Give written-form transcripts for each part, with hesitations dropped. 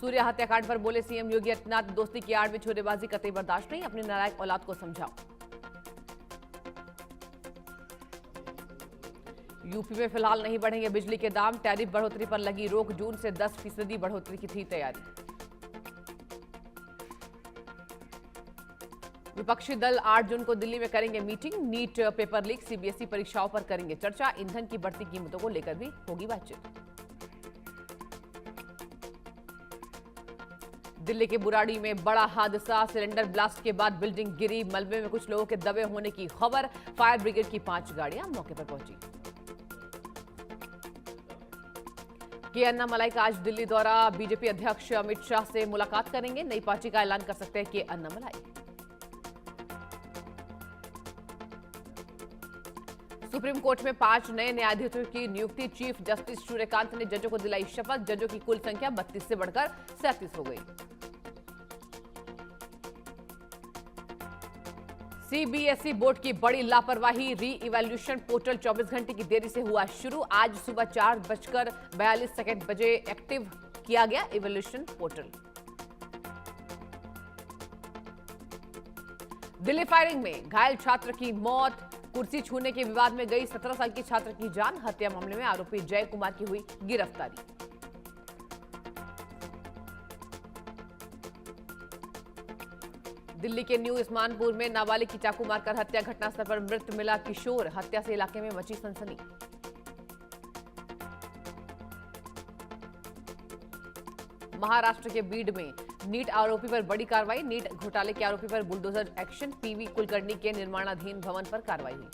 सूर्या हत्याकांड पर बोले सीएम योगी आदित्यनाथ, दोस्ती की आड़ में छोरेबाजी कतई बर्दाश्त नहीं, अपनी नालायक औलाद को समझाओ। यूपी में फिलहाल नहीं बढ़ेंगे बिजली के दाम, टैरिफ बढ़ोतरी पर लगी रोक, जून से 10% बढ़ोतरी की थी तैयारी। विपक्षी दल 8 जून को दिल्ली में करेंगे meeting, NEET paper leak, CBSE परीक्षाओं पर करेंगे चर्चा, ईंधन की बढ़ती कीमतों को लेकर भी होगी बातचीत। दिल्ली के बुराड़ी में बड़ा हादसा, सिलेंडर ब्लास्ट के बाद बिल्डिंग गिरी, मलबे में कुछ लोगों के दबे होने की खबर, फायर ब्रिगेड की 5 गाड़ियां मौके पर पहुंची। के अन्नामलाई का आज दिल्ली दौरा, बीजेपी अध्यक्ष अमित शाह से मुलाकात करेंगे, नई पार्टी का ऐलान कर सकते हैं के अन्नामलाई। सुप्रीम कोर्ट में 5 नए न्यायाधीशों की नियुक्ति, चीफ जस्टिस सूर्यकांत ने जजों को दिलाई शपथ, जजों की कुल संख्या 32 से बढ़कर 37 हो गई। सीबीएसई बोर्ड की बड़ी लापरवाही, री इवैल्यूएशन पोर्टल 24 घंटे की देरी से हुआ शुरू, आज सुबह 4:42 बजे एक्टिव किया गया इवैल्यूएशन पोर्टल। दिल्ली फायरिंग में घायल छात्र की मौत, कुर्सी छूने के विवाद में गई 17 साल की छात्र की जान, हत्या मामले में आरोपी जय कुमार की हुई गिरफ्तारी। दिल्ली के न्यू उस्मानपुर में नाबालिग की चाकू मारकर हत्या, घटनास्थल पर मृत मिला किशोर, हत्या से इलाके में मची सनसनी। महाराष्ट्र के बीड में नीट आरोपी पर बड़ी कार्रवाई, नीट घोटाले के आरोपी पर बुलडोजर एक्शन, पीवी कुलकर्णी के निर्माणाधीन भवन पर कार्रवाई हुई।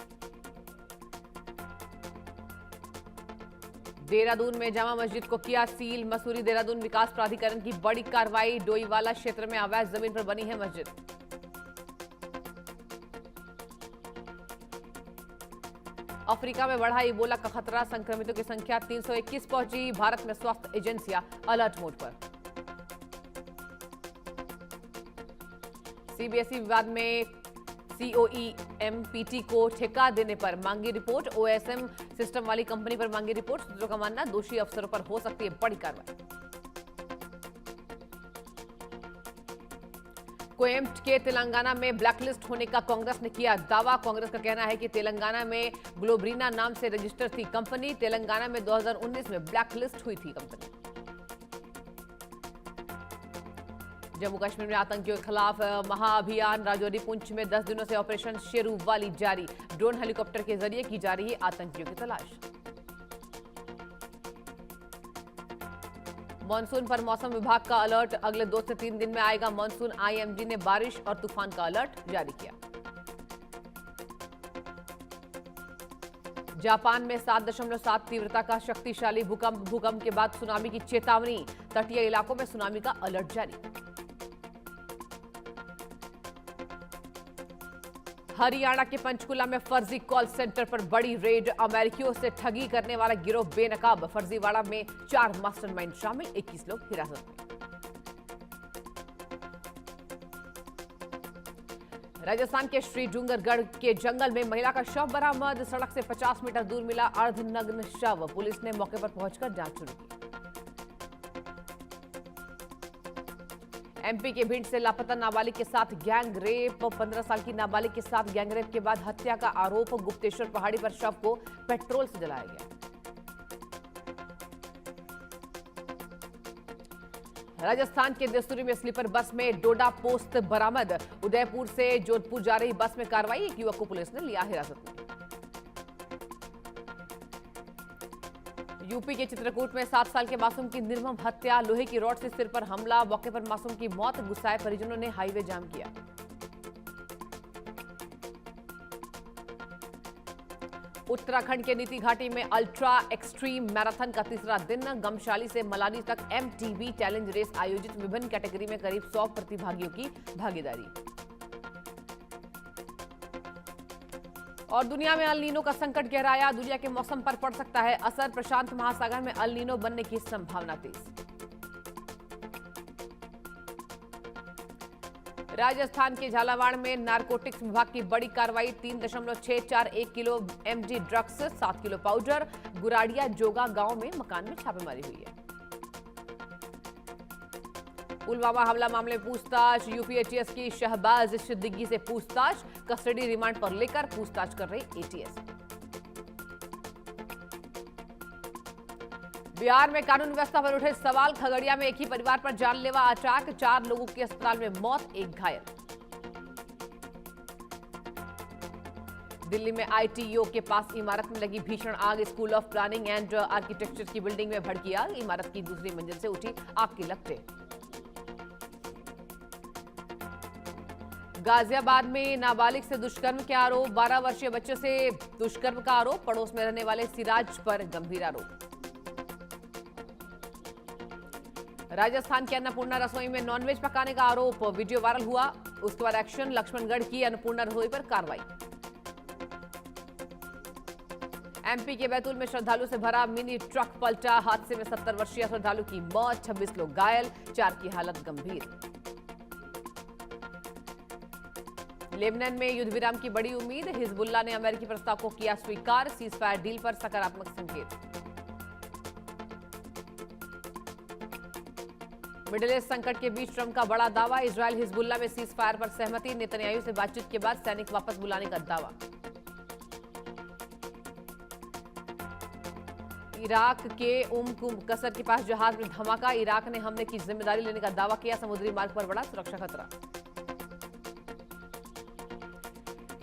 देहरादून में जामा मस्जिद को किया सील, मसूरी देहरादून विकास प्राधिकरण की बड़ी कार्रवाई, डोईवाला क्षेत्र में अवैध जमीन पर बनी है मस्जिद। अफ्रीका में बढ़ा इबोला का खतरा, संक्रमितों की संख्या 321 पहुंची, भारत में स्वास्थ्य एजेंसियां अलर्ट मोड पर। सीबीएसई विवाद में सीओईएमपीटी को ठेका देने पर मांगी रिपोर्ट, ओएसएम सिस्टम वाली कंपनी पर मांगी रिपोर्ट, सूत्रों का मानना दोषी अफसरों पर हो सकती है बड़ी कार्रवाई। कोयम्बटूर के तेलंगाना में ब्लैकलिस्ट होने का कांग्रेस ने किया दावा, कांग्रेस का कहना है कि तेलंगाना में ग्लोब्रीना नाम से रजिस्टर थी कंपनी, तेलंगाना में 2019 में ब्लैकलिस्ट हुई थी कंपनी। जम्मू कश्मीर में आतंकियों के खिलाफ महाअभियान, राजौरी पुंछ में 10 दिनों से ऑपरेशन शेरू वाली जारी, ड्रोन हेलीकॉप्टर के जरिए की जा रही है आतंकियों की तलाश। मॉनसून पर मौसम विभाग का अलर्ट, अगले 2 से 3 दिन में आएगा मॉनसून, आईएमडी ने बारिश और तूफान का अलर्ट जारी किया। जापान में 7.7 तीव्रता का शक्तिशाली भूकंप के बाद सुनामी की चेतावनी, तटीय इलाकों में सुनामी का अलर्ट जारी। हरियाणा के पंचकुला में फर्जी कॉल सेंटर पर बड़ी रेड, अमेरिकियों से ठगी करने वाला गिरोह बेनकाब, फर्जीवाड़ा में 4 मास्टरमाइंड शामिल, 21 लोग हिरासत में। राजस्थान के श्री डूंगरगढ़ के जंगल में महिला का शव बरामद, सड़क से 50 मीटर दूर मिला अर्धनग्न शव, पुलिस ने मौके पर पहुंचकर जांच शुरू की। एमपी के भिंड से लापता नाबालिग के साथ गैंग रेप, 15 साल की नाबालिग के साथ गैंग रेप के बाद हत्या का आरोप, गुप्तेश्वर पहाड़ी पर शव को पेट्रोल से जलाया गया। राजस्थान के देसूरी में स्लीपर बस में डोडा पोस्त बरामद, उदयपुर से जोधपुर जा रही बस में कार्रवाई, एक युवक को पुलिस ने लिया हिरासत में। यूपी के चित्रकूट में 7 साल के मासूम की निर्मम हत्या, लोहे की रॉड से सिर पर हमला, मौके पर मासूम की मौत, गुस्साए परिजनों ने हाईवे जाम किया। उत्तराखंड के नीति घाटी में अल्ट्रा एक्सट्रीम मैराथन का तीसरा दिन, गमशाली से मलानी तक एमटीबी चैलेंज रेस आयोजित, विभिन्न कैटेगरी में करीब 100 प्रतिभागियों की भागीदारी। और दुनिया में अल नीनो का संकट गहराया, दुनिया के मौसम पर पड़ सकता है असर, प्रशांत महासागर में अल नीनो बनने की संभावना तेज। राजस्थान के झालावाड़ में नारकोटिक्स विभाग की बड़ी कार्रवाई, 3.641 kilo MD drugs, 7 kilo powder, Guradiya Joga गांव में मकान में छापेमारी हुई है। पुलवामा हमला मामले में पूछताछ, यूपी एटीएस की शहबाज सिद्दीकी से पूछताछ, कस्टडी रिमांड पर लेकर पूछताछ कर रही एटीएस। बिहार में कानून व्यवस्था पर उठे सवाल, खगड़िया में एक ही परिवार पर जानलेवा अटैक, 4 लोगों की अस्पताल में मौत, 1 घायल। दिल्ली में आईटीओ के पास इमारत में लगी भीषण आग, school of planning and architecture की बिल्डिंग में भड़की आग, इमारत की दूसरी मंजिल से उठी आग की लपटें। गाजियाबाद में नाबालिग से दुष्कर्म के आरोप, 12 वर्षीय बच्चे से दुष्कर्म का आरोप, पड़ोस में रहने वाले सिराज पर गंभीर आरोप। राजस्थान के अन्नपूर्णा रसोई में नॉनवेज पकाने का आरोप, वीडियो वायरल हुआ, उसके बाद एक्शन, लक्ष्मणगढ़ की अन्नपूर्णा रसोई पर कार्रवाई। एमपी के बैतूल में श्रद्धालु से भरा मिनी ट्रक पलटा, हादसे में 70 वर्षीय श्रद्धालु की मौत, 26 लोग घायल, 4 की हालत गंभीर। लेबनान में युद्ध विराम की बड़ी उम्मीद, हिजबुल्लाह ने अमेरिकी प्रस्ताव को किया स्वीकार, सीजफायर डील पर सकारात्मक संकेत। मिडिल ईस्ट संकट के बीच ट्रंप का बड़ा दावा, इजरायल हिजबुल्लाह में सीजफायर पर सहमति, नेतन्याहू से बातचीत के बाद सैनिक वापस बुलाने का दावा। इराक के कसर के पास जहाज में धमाका, इराक ने हमले की जिम्मेदारी लेने का दावा किया, समुद्री मार्ग पर बड़ा सुरक्षा खतरा।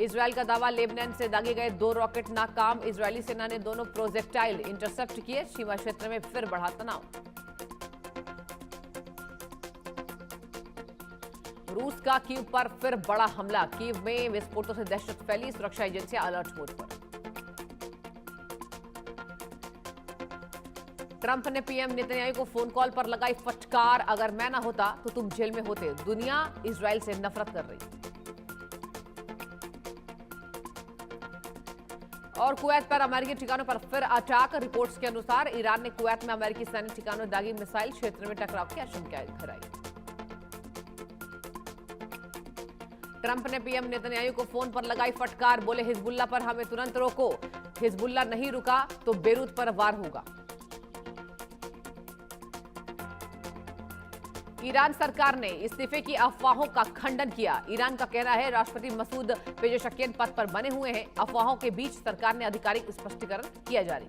इजरायल का दावा, लेबनान से दागे गए 2 रॉकेट नाकाम, इजरायली सेना ने दोनों प्रोजेक्टाइल इंटरसेप्ट किए, सीमा क्षेत्र में फिर बढ़ा तनाव। रूस का कीव पर फिर बड़ा हमला, कीव में विस्फोटों से दहशत फैली, सुरक्षा एजेंसियां अलर्ट मोड पर। ट्रंप ने पीएम नेतन्याहू को फोन कॉल पर लगाई फटकार, अगर मैं ना होता तो तुम जेल में होते, दुनिया इजरायल से नफरत कर रही। और कुवैत पर अमेरिकी ठिकानों पर फिर अटैक, रिपोर्ट्स के अनुसार ईरान ने कुवैत में अमेरिकी सैनिक ठिकानों में दागी मिसाइल, क्षेत्र में टकराव की आशंका घर आई। ट्रंप ने पीएम नेतन्याहू को फोन पर लगाई फटकार, बोले हिजबुल्लाह पर हमें तुरंत रोको, हिजबुल्लाह नहीं रुका तो बेरूत पर वार होगा। ईरान सरकार ने इस्तीफे की अफवाहों का खंडन किया, ईरान का कहना है राष्ट्रपति मसूद पेजेशकियन पद पर बने हुए हैं, अफवाहों के बीच सरकार ने आधिकारिक स्पष्टीकरण किया जारी।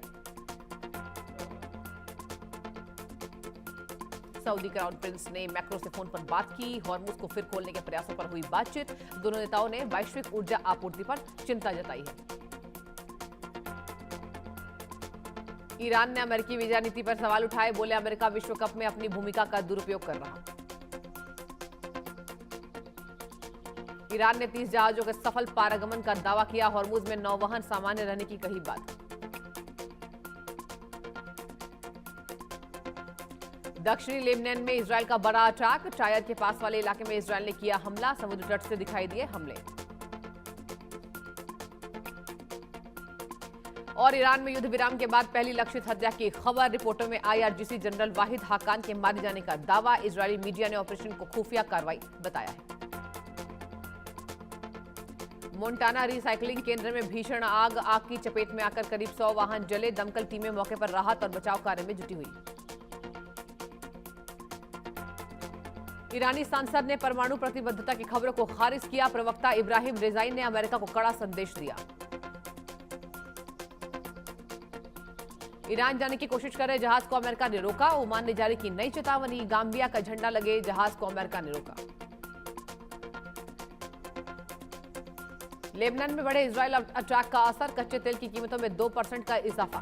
सऊदी क्राउन प्रिंस ने मैक्रो से फोन पर बात की, हॉर्मुज को फिर खोलने के प्रयासों पर हुई बातचीत, दोनों नेताओं ने वैश्विक ऊर्जा आपूर्ति पर चिंता जताई है। ईरान ने अमेरिकी वीजा नीति पर सवाल उठाए, बोले अमेरिका विश्व कप में अपनी भूमिका का दुरुपयोग कर रहा। ईरान ने 30 जहाजों के सफल पारगमन का दावा किया, हॉर्मुज में नौवहन सामान्य रहने की कही बात। दक्षिणी लेबनान में इजरायल का बड़ा अटैक, टायर के पास वाले इलाके में इजरायल ने किया हमला, समुद्र तट से दिखाई दिए हमले। और ईरान में युद्ध विराम के बाद पहली लक्षित हत्या की खबर, रिपोर्टों में आईआरजीसी जनरल वाहिद हाकान के मारे जाने का दावा, इजरायली मीडिया ने ऑपरेशन को खुफिया कार्रवाई बताया है। मोंटाना रिसाइकलिंग केंद्र में भीषण आग, आग की चपेट में आकर करीब 100 वाहन जले, दमकल टीमें मौके पर राहत और बचाव कार्य में जुटी हुई। ईरानी सांसद ने परमाणु प्रतिबद्धता की खबरों को खारिज किया, प्रवक्ता इब्राहिम रेजाई ने अमेरिका को कड़ा संदेश दिया। ईरान जाने की कोशिश कर रहे जहाज को अमेरिका ने रोका, ओमान ने जारी की नई चेतावनी, गाम्बिया का झंडा लगे जहाज को अमेरिका ने रोका। लेबनान में बढ़े इजरायल अटैक का असर, कच्चे तेल की कीमतों में 2% का इजाफा।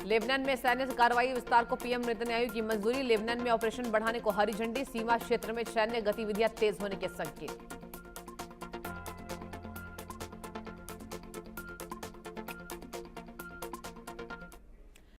लेबनान में सैन्य कार्रवाई विस्तार को पीएम नेतन्याहू की मंजूरी, लेबनान में ऑपरेशन बढ़ाने को हरी झंडी, सीमा क्षेत्र में सैन्य गतिविधियां तेज होने के संकेत।